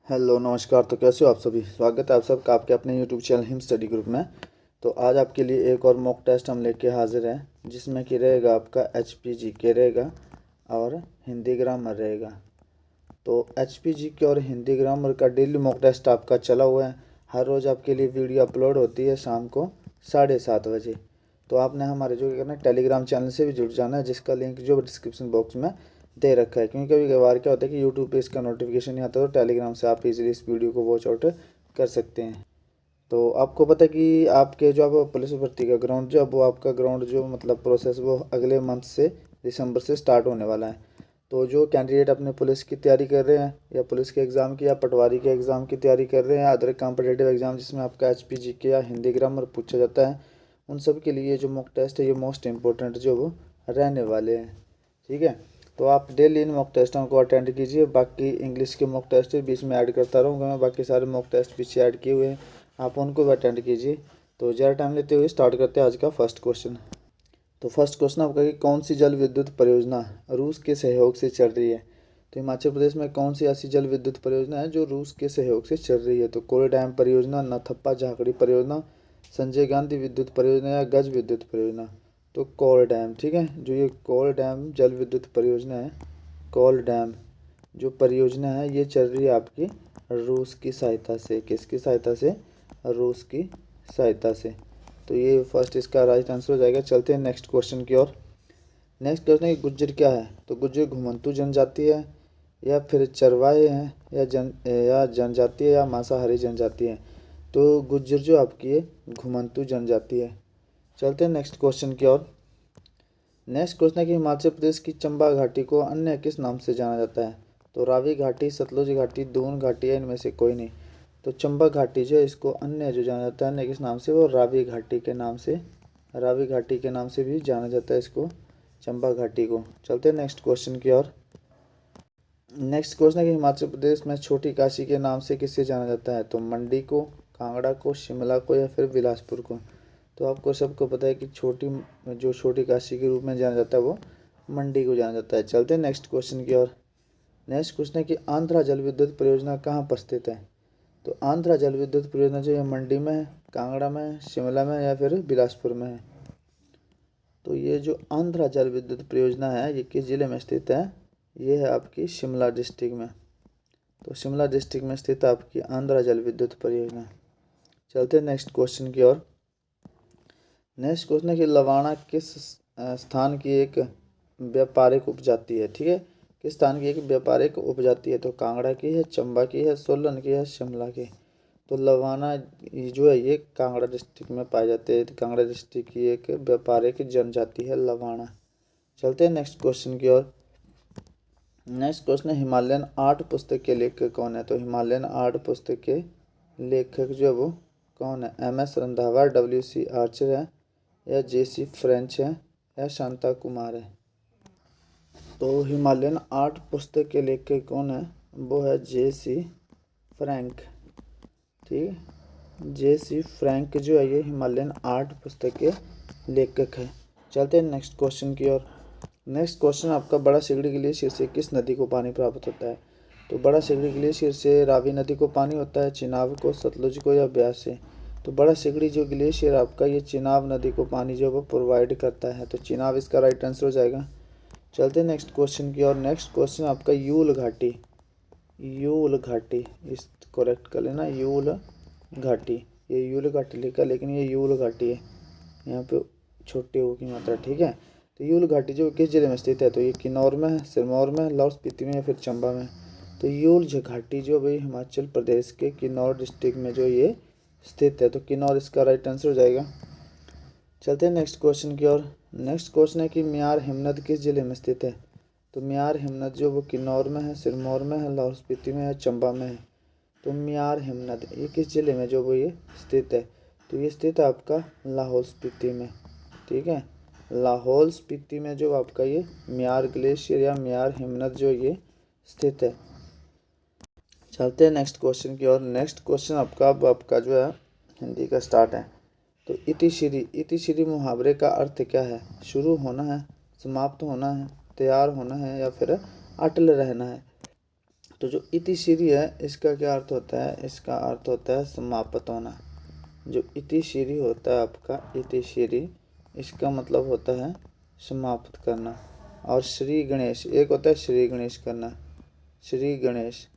Hello नमस्कार। तो कैसे हो आप सभी। स्वागत है आप सबका आपके अपने YouTube channel him study group में। तो आज आपके लिए एक और मॉक टेस्ट हम लेके हाजिर हैं, जिसमें कि रहेगा आपका HPGK रहेगा और हिंदी ग्रामर रहेगा। तो HPGK और हिंदी ग्रामर का डेली मॉक टेस्ट आपका चला हुआ है। हर रोज़ आपके लिए वीडियो अपलोड होती है शाम को 7:30 बजे। तो आपने हमारे जो करना है टेलीग्राम चैनल से भी जुड़ जाना है, जिसका लिंक जो डिस्क्रिप्शन बॉक्स में दे रखा है। क्योंकि कभी कभार क्या होता है कि यूट्यूब पे इसका नोटिफिकेशन नहीं आता, तो टेलीग्राम से आप इजीली इस वीडियो को वॉच आउट कर सकते हैं। तो आपको पता है कि आपके जो आप पुलिस भर्ती का ग्राउंड जो वो आपका ग्राउंड जो मतलब प्रोसेस वो अगले मंथ से दिसंबर से स्टार्ट होने वाला है। तो जो कैंडिडेट अपने पुलिस की तैयारी कर रहे हैं या पुलिस के एग्ज़ाम की या पटवारी के एग्ज़ाम की तैयारी कर रहे हैं, अदर कॉम्पिटेटिव एग्ज़ाम जिसमें आपका HPGK या हिंदी ग्रामर पूछा जाता है, उन सब के लिए जो मॉक टेस्ट है ये मोस्ट इम्पोर्टेंट जो वो रहने वाले हैं। ठीक है। तो आप डेली इन मॉक टेस्टों को अटेंड कीजिए। बाकी इंग्लिश के मॉक टेस्ट बीच में ऐड करता रहूँगा मैं, बाकी सारे मॉक टेस्ट पीछे ऐड किए हुए हैं, आप उनको भी अटेंड कीजिए। तो ज़्यादा टाइम लेते हुए स्टार्ट करते हैं आज का फर्स्ट क्वेश्चन। तो फर्स्ट क्वेश्चन आपका कि कौन सी जल विद्युत परियोजना रूस के सहयोग से चल रही है। तो हिमाचल प्रदेश में कौन सी ऐसी जल विद्युत परियोजना है जो रूस के सहयोग से चल रही है। तो कोल डैम परियोजना, नथप्पा झाकड़ी परियोजना, संजय गांधी विद्युत परियोजना या गज विद्युत परियोजना। तो कोल डैम, ठीक है, जो ये कोल डैम जल विद्युत परियोजना है, कोल डैम जो परियोजना है ये चल रही है आपकी रूस की सहायता से। किसकी सहायता से? रूस की सहायता से। तो ये फर्स्ट इसका राइट आंसर हो जाएगा। चलते हैं नेक्स्ट क्वेश्चन की ओर। नेक्स्ट क्वेश्चन है कि गुज्जर क्या है। तो गुज्जर घुमंतु जनजाति है या फिर चरवाहे हैं या जनजाति है या मांसाहारी जनजाति है। तो गुज्जर जो आपकी है घुमंतु जनजाति है। चलते हैं नेक्स्ट क्वेश्चन की ओर। नेक्स्ट क्वेश्चन है कि हिमाचल प्रदेश की चंबा घाटी को अन्य किस नाम से जाना जाता है। तो रावी घाटी, सतलुज घाटी, दून घाटी है, इनमें से कोई नहीं। तो चंबा घाटी जो है इसको अन्य जो जाना जाता है अन्य किस नाम से, वो रावी घाटी के नाम से, रावी घाटी के नाम से भी जाना जाता है इसको, चंबा घाटी को। चलते हैं नेक्स्ट क्वेश्चन की ओर। नेक्स्ट क्वेश्चन है कि हिमाचल प्रदेश में छोटी काशी के नाम से किसे जाना जाता है। तो मंडी को, कांगड़ा को, शिमला को या फिर बिलासपुर को। तो आपको सबको पता है कि छोटी काशी के रूप में जाना जाता है वो मंडी को जाना जाता है। चलते हैं नेक्स्ट क्वेश्चन की ओर। नेक्स्ट क्वेश्चन है कि आंध्रा जल विद्युत परियोजना कहाँ पर स्थित है। तो आंध्रा जल विद्युत परियोजना जो है मंडी में है, कांगड़ा में है, शिमला में है या फिर बिलासपुर में है। तो ये जो आंध्रा जल विद्युत परियोजना है ये किस जिले में स्थित है। ये है आपकी शिमला डिस्ट्रिक्ट में। तो शिमला डिस्ट्रिक्ट में स्थित है आपकी आंध्रा जल विद्युत परियोजना। चलते हैं नेक्स्ट क्वेश्चन की ओर। नेक्स्ट क्वेश्चन है कि लवाणा किस स्थान की एक व्यापारिक उपजाति है। ठीक है, किस स्थान की एक व्यापारिक उपजाति है। तो कांगड़ा की है, चंबा की है, सोलन की है, शिमला की। तो लवाना जो है ये कांगड़ा डिस्ट्रिक्ट में पाए जाते हैं। कांगड़ा डिस्ट्रिक्ट की एक व्यापारिक जनजाति है लवाना। चलते हैं नेक्स्ट क्वेश्चन की ओर। नेक्स्ट क्वेश्चन है हिमालयन आर्ट पुस्तक के लेखक कौन है। तो हिमालयन आर्ट पुस्तक के लेखक जो है वो कौन है। MS रंधावा, WC आर्चर है या JC फ्रेंच है या शांता कुमार है। तो हिमालयन आर्ट पुस्तक के लेखक कौन है, वो है JC फ्रैंक। ठीक है, JC फ्रैंक जो है ये हिमालयन आर्ट पुस्तक के लेखक है। चलते हैं नेक्स्ट क्वेश्चन की ओर। नेक्स्ट क्वेश्चन आपका बड़ा सिगड़ी ग्लेशियर से किस नदी को पानी प्राप्त होता है। तो बड़ा सिगड़ी ग्लेशियर से रावी नदी को पानी होता है, चिनाब को, सतलुज को या ब्यास से। तो बड़ा सिगड़ी जो ग्लेशियर आपका ये चिनाब नदी को पानी जो वो प्रोवाइड करता है। तो चिनाब इसका राइट आंसर हो जाएगा। चलते हैं नेक्स्ट क्वेश्चन की ओर। नेक्स्ट क्वेश्चन आपका यूल घाटी, यूल घाटी इस करेक्ट कर लेना, यूल घाटी। ये यूल घाटी लिखा लेकिन ये यूल घाटी है, यहाँ पे छोटे ओ की मात्रा। ठीक है, तो यूल घाटी जो किस जिले में स्थित है। तो ये किन्नौर में है, सिरमौर में, लाहौल स्पीति में या फिर चंबा में। तो यूल घाटी जो भाई हिमाचल प्रदेश के किन्नौर डिस्ट्रिक्ट में जो ये स्थित है। तो किन्नौर इसका राइट आंसर हो जाएगा। चलते हैं नेक्स्ट क्वेश्चन की ओर। नेक्स्ट क्वेश्चन है कि म्यार हिमनद किस जिले में स्थित है। तो म्यार हिमनद जो वो किन्नौर में है, सिरमौर में है, लाहौल स्पीति में है, चंबा में है। तो म्यार हिमनद ये किस जिले में जो वो ये स्थित है। तो ये स्थित है आपका लाहौल स्पीति में। ठीक है, लाहौल स्पीति में जो आपका ये म्यार ग्लेशियर या म्यार हिमनद जो ये स्थित है। चलते हैं नेक्स्ट क्वेश्चन की ओर। नेक्स्ट क्वेश्चन आपका जो है हिंदी का स्टार्ट है। तो इतिश्री मुहावरे का अर्थ क्या है। शुरू होना है, समाप्त होना है, तैयार होना है या फिर अटल रहना है। तो जो इतिश्री है इसका क्या अर्थ होता है? इसका अर्थ होता है समाप्त होना। जो इतिश्री होता है आपका, इतिश्री, इसका मतलब होता है समाप्त करना। और श्री गणेश, एक होता है श्री गणेश करना, श्री गणेश,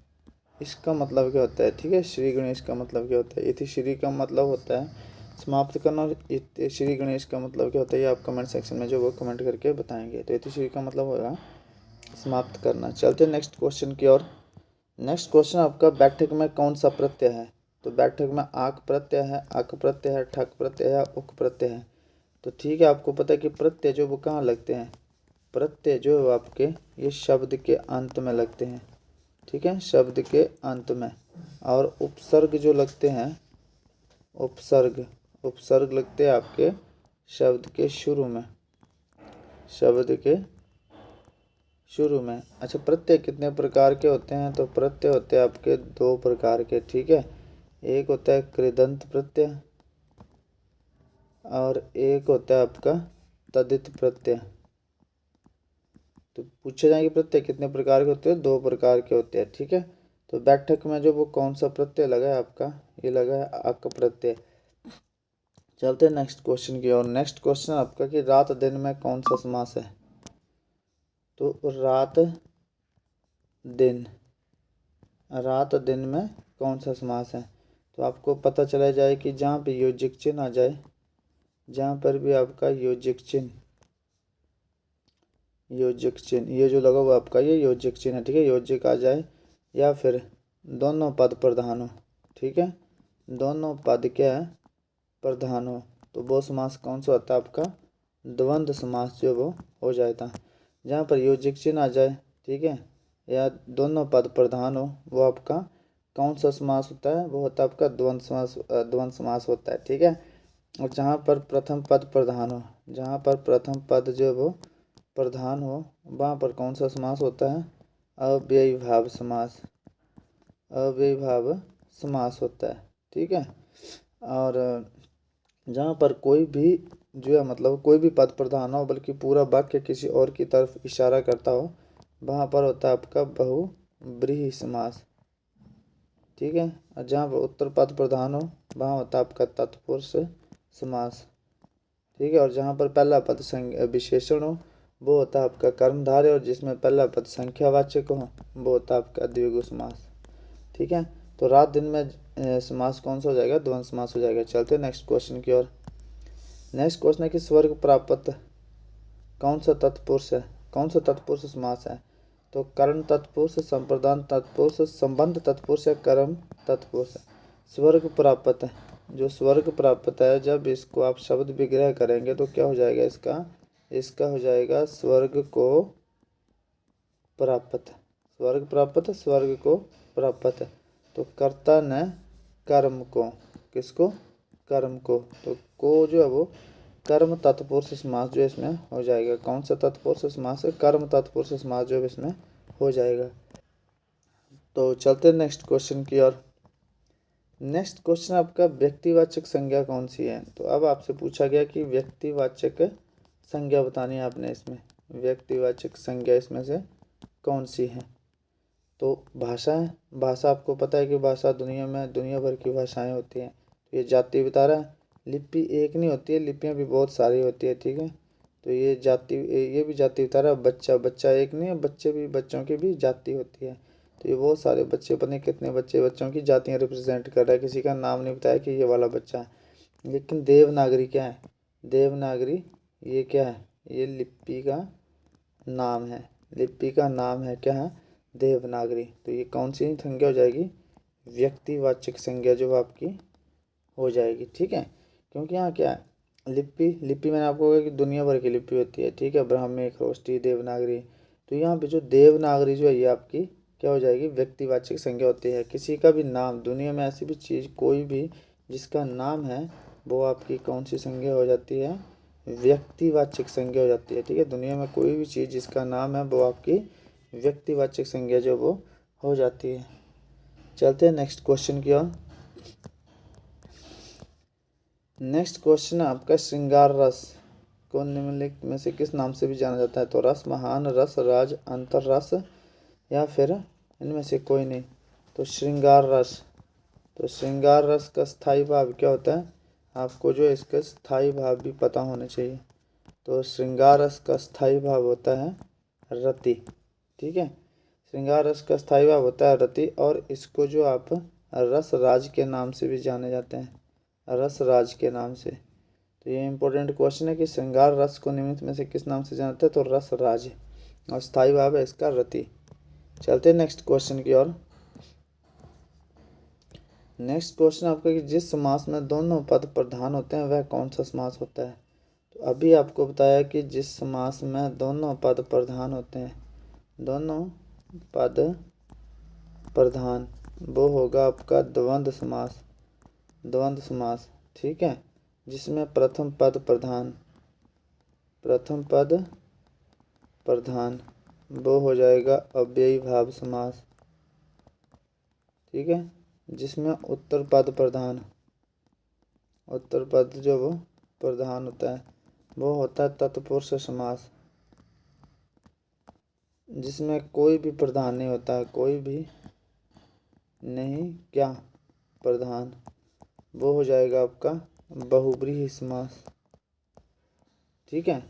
इसका मतलब क्या होता है? ठीक है, श्री गणेश का मतलब क्या होता है? इतिश्री का मतलब होता है समाप्त करना, और श्री गणेश का मतलब क्या होता है ये आप कमेंट सेक्शन में जो वो कमेंट करके बताएंगे। तो इतिश्री का मतलब होगा समाप्त करना। चलते नेक्स्ट क्वेश्चन की ओर। नेक्स्ट क्वेश्चन आपका, बैठक में कौन सा प्रत्यय है? तो बैठक में आक प्रत्यय है, अक प्रत्यय है, ठक प्रत्यय है, उक प्रत्यय है। तो ठीक है, आपको पता है कि प्रत्यय जो वो कहाँ लगते हैं? प्रत्यय जो है आपके ये शब्द के अंत में लगते हैं। ठीक है, शब्द के अंत में। और उपसर्ग जो लगते हैं, उपसर्ग, उपसर्ग लगते हैं आपके शब्द के शुरू में, शब्द के शुरू में। अच्छा, प्रत्यय कितने प्रकार के होते हैं? तो प्रत्यय होते हैं आपके दो प्रकार के। ठीक है, एक होता है कृदंत प्रत्यय और एक होता है आपका तदित प्रत्यय। तो पूछे जाएंगे प्रत्यय कितने प्रकार के होते हैं? दो प्रकार के होते हैं। ठीक है, तो बैठक में जो वो कौन सा प्रत्यय लगा है आपका? ये लगा है अक प्रत्यय। चलते हैं नेक्स्ट क्वेश्चन की ओर। नेक्स्ट क्वेश्चन आपका कि रात दिन में कौन सा समास है? तो रात दिन, रात दिन में कौन सा समास है? तो आपको पता चला जाए कि जहाँ पे योजिक चिन्ह आ जाए, जहाँ पर भी आपका योजिक चिन्ह, योजिक चिन्ह ये जो लगा हुआ आपका ये योजिक चिन्ह है। ठीक है, योजिक आ जाए या फिर दोनों पद प्रधान हो। ठीक है, दोनों पद क्या है? प्रधान हो, तो वो समास कौन सा होता है आपका? द्वंद्व समास जो वो हो जाता। जहाँ पर योजिक चिन्ह आ जाए, ठीक है, या दोनों पद प्रधान हो, वो आपका कौन सा समास होता है? वो होता है आपका द्वंद्व समास, द्वंद्व समास होता है। ठीक है, और जहाँ पर प्रथम पद प्रधान हो, जहाँ पर प्रथम पद जो वो प्रधान हो, वहाँ पर कौन सा समास होता है? अव्ययीभाव समास, अव्ययीभाव समास होता है। ठीक है, और जहाँ पर कोई भी जो है मतलब कोई भी पद प्रधान हो बल्कि पूरा वाक्य किसी और की तरफ इशारा करता हो, वहाँ पर होता है आपका बहुव्रीहि समास। ठीक है, और जहाँ पर उत्तर पद प्रधान हो, वहाँ होता है आपका तत्पुरुष समास। ठीक है, और जहाँ पर पहला पद विशेषण हो, वो होता है आपका कर्मधारय, और जिसमें पहला पद संख्यावाचक हो, वो होता है आपका द्विगु समास। ठीक है, तो रात दिन में समास कौन सा हो जाएगा? द्वंद्व समास हो जाएगा। चलते हैं नेक्स्ट क्वेश्चन की ओर। नेक्स्ट क्वेश्चन है कि स्वर्ग प्राप्त कौन सा तत्पुरुष है? कौन सा तत्पुरुष समास है? तो कर्ण तत्पुरुष, संप्रदान तत्पुरुष, संबंध तत्पुरुष या कर्म तत्पुरुष है। स्वर्ग प्राप्त है, जो स्वर्ग प्राप्त है, जब इसको आप शब्द विग्रह करेंगे तो क्या हो जाएगा? इसका हो जाएगा स्वर्ग को प्राप्त, स्वर्ग प्राप्त, स्वर्ग को प्राप्त। तो कर्ता ने कर्म को, किसको? कर्म को। तो को जो है वो कर्म तत्पुरुष समास जो इसमें हो जाएगा। कौन सा तत्पुरुष समास है? कर्म तत्पुरुष समास जो इसमें हो जाएगा। तो चलते नेक्स्ट क्वेश्चन की ओर। नेक्स्ट क्वेश्चन आपका, व्यक्तिवाचक संज्ञा कौन सी है? तो अब आपसे पूछा गया कि व्यक्तिवाचक संज्ञा बतानी है आपने इसमें, व्यक्तिवाचक संज्ञा इसमें से कौन सी है? तो भाषा है। भाषा आपको पता है कि भाषा दुनिया में दुनिया भर की भाषाएं होती हैं। तो ये जाति बता रहा है। लिपि एक नहीं होती है, लिपियाँ भी बहुत सारी होती है। ठीक है, तो ये जाति, ये भी जाति बता रहा है। बच्चा, बच्चा एक नहीं है, बच्चे भी, बच्चों की भी जाति होती है। तो ये बहुत सारे बच्चे, पता नहीं कितने बच्चे, बच्चों की जातियाँ रिप्रेजेंट कर रहा है। किसी का नाम नहीं बताया कि ये वाला बच्चा है। लेकिन देवनागरी क्या है? देवनागरी ये क्या है? ये लिपि का नाम है, लिपि का नाम है क्या है? देवनागरी। तो ये कौन सी संज्ञा हो जाएगी? व्यक्तिवाचक संज्ञा जो आपकी हो जाएगी। ठीक है, क्योंकि यहाँ क्या है? लिपि, लिपि मैंने आपको कहा कि दुनिया भर की लिपि होती है। ठीक है, ब्राह्मी, खरोष्टी, देवनागरी। तो यहाँ पे जो देवनागरी जो है ये आपकी क्या हो जाएगी? व्यक्तिवाचक संज्ञा होती है। किसी का भी नाम, दुनिया में ऐसी भी चीज़ कोई भी जिसका नाम है, वो आपकी कौन सी संज्ञा हो जाती है? व्यक्तिवाचक संज्ञा हो जाती है। ठीक है, दुनिया में कोई भी चीज़ जिसका नाम है वो आपकी व्यक्तिवाचक संज्ञा जो वो हो जाती है। चलते हैं नेक्स्ट क्वेश्चन की ओर। नेक्स्ट क्वेश्चन आपका, श्रृंगार रस को निम्नलिखित में से किस नाम से भी जाना जाता है? तो रस, महान रस, राज, अंतर रस या फिर इनमें से कोई नहीं। तो श्रृंगार रस, तो श्रृंगार रस का स्थायी भाव क्या होता है, आपको जो इसका स्थायी भाव भी पता होना चाहिए। तो श्रृंगार रस का स्थायी भाव होता है रति। ठीक है, श्रृंगार रस का स्थायी भाव होता है रति, और इसको जो आप रस राज के नाम से भी जाने जाते हैं, रस राज के नाम से। तो ये इंपॉर्टेंट क्वेश्चन है कि श्रृंगार रस को निम्न में से किस नाम से जाना जाता है, तो रस राज, और स्थायी भाव है इसका रति। चलते हैं नेक्स्ट क्वेश्चन की ओर। नेक्स्ट क्वेश्चन आपका कि जिस समास में दोनों पद प्रधान होते हैं वह कौन सा समास होता है। तो अभी आपको बताया कि जिस समास में दोनों पद प्रधान होते हैं, दोनों पद प्रधान, वो होगा आपका द्वंद्व समास, द्वंद्व समास। ठीक है, जिसमें प्रथम पद प्रधान, प्रथम पद प्रधान, वो हो जाएगा अव्ययी भाव समास। ठीक है, जिसमें उत्तर पद प्रधान, उत्तर पद जो वो प्रधान होता है वो होता है तत्पुरुष समास। जिसमें कोई भी प्रधान नहीं होता है, कोई भी नहीं क्या प्रधान, वो हो जाएगा आपका बहुब्रीहि समास। ठीक है,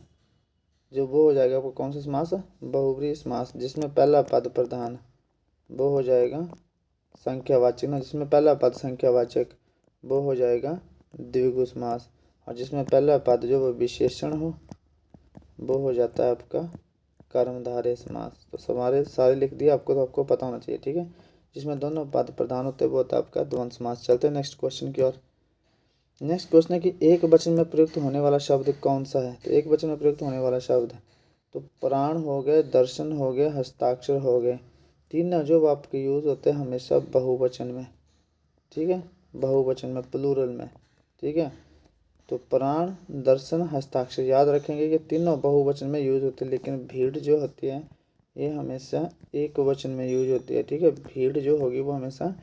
जो वो हो जाएगा आपको कौन सा समास, बहुब्रीहि समास। जिसमें पहला पद प्रधान, वो हो जाएगा संख्यावाचक ना, जिसमें पहला पद संख्यावाचक, वो हो जाएगा द्विगु समास। और जिसमें पहला पद जो वो विशेषण हो, वो हो जाता है आपका कर्मधारय समास। तो हमारे सारे लिख दिए आपको, तो आपको पता होना चाहिए। ठीक है, जिसमें दोनों पद प्रधान होते हैं वो होता है आपका द्वंद्व समास। चलते हैं नेक्स्ट क्वेश्चन की ओर। नेक्स्ट क्वेश्चन है कि एक वचन में प्रयुक्त होने वाला शब्द कौन सा है। तो एक वचन में प्रयुक्त होने वाला शब्द, तो प्राण हो गए, दर्शन हो गए, हस्ताक्षर हो गए, तीनों जो आपके यूज़ होते हैं हमेशा बहुवचन में। ठीक है, बहुवचन में, प्लूरल में। ठीक है, तो प्राण, दर्शन, हस्ताक्षर, याद रखेंगे कि तीनों बहुवचन में यूज होते हैं, लेकिन भीड़ जो होती है ये हमेशा एक वचन में यूज होती है। ठीक है, भीड़ जो होगी वो हमेशा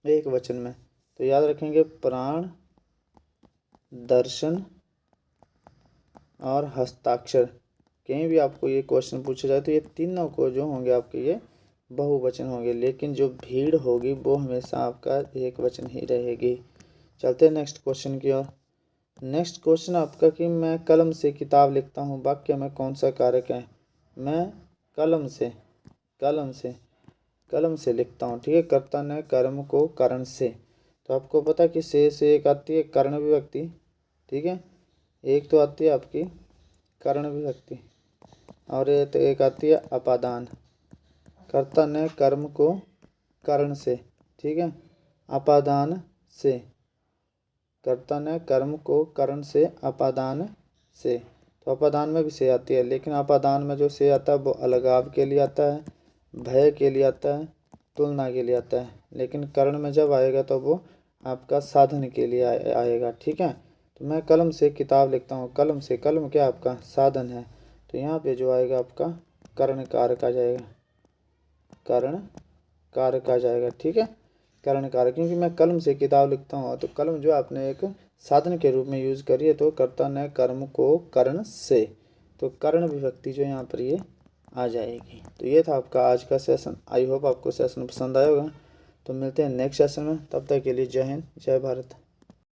एक वचन में। तो याद रखेंगे प्राण, दर्शन और हस्ताक्षर, कहीं भी आपको ये क्वेश्चन पूछा जाए तो ये तीनों को जो होंगे आपके ये बहुवचन होंगे, लेकिन जो भीड़ होगी वो हमेशा आपका एक वचन ही रहेगी। चलते हैं नेक्स्ट क्वेश्चन की ओर। नेक्स्ट क्वेश्चन आपका कि मैं कलम से किताब लिखता हूँ, वाक्य में कौन सा कारक है। मैं कलम से, कलम से, कलम से लिखता हूँ। ठीक है, कर्ता ने कर्म को करण से। तो आपको पता है कि से एक आती है कर्ण विभक्ति। ठीक है, एक तो आती है आपकी कर्ण विभक्ति, और ये तो एक आती है अपादान। कर्ता ने कर्म को करण से, ठीक है, अपादान से, कर्ता ने कर्म को करण से, अपादान से। तो अपादान में भी से आती है, लेकिन अपादान में जो से आता है वो अलगाव के लिए आता है, भय के लिए आता है, तुलना के लिए आता है। लेकिन करण में जब आएगा तो वो आपका साधन के लिए आएगा। ठीक है, तो मैं कलम से किताब लिखता हूँ, कलम से, कलम क्या आपका साधन है, तो यहाँ पे जो आएगा आपका कर्ण कारक आ जाएगा, कर्ण कारक आ जाएगा। ठीक है, कर्ण कारक, क्योंकि मैं कलम से किताब लिखता हूँ, तो कलम जो आपने एक साधन के रूप में यूज करी है, तो कर्ता ने कर्म को कर्ण से, तो कर्ण विभक्ति जो यहाँ पर ये आ जाएगी। तो ये था आपका आज का सेशन। आई होप आपको सेशन पसंद आया होगा। तो मिलते हैं नेक्स्ट सेशन में, तब तक के लिए जय हिंद, जय भारत।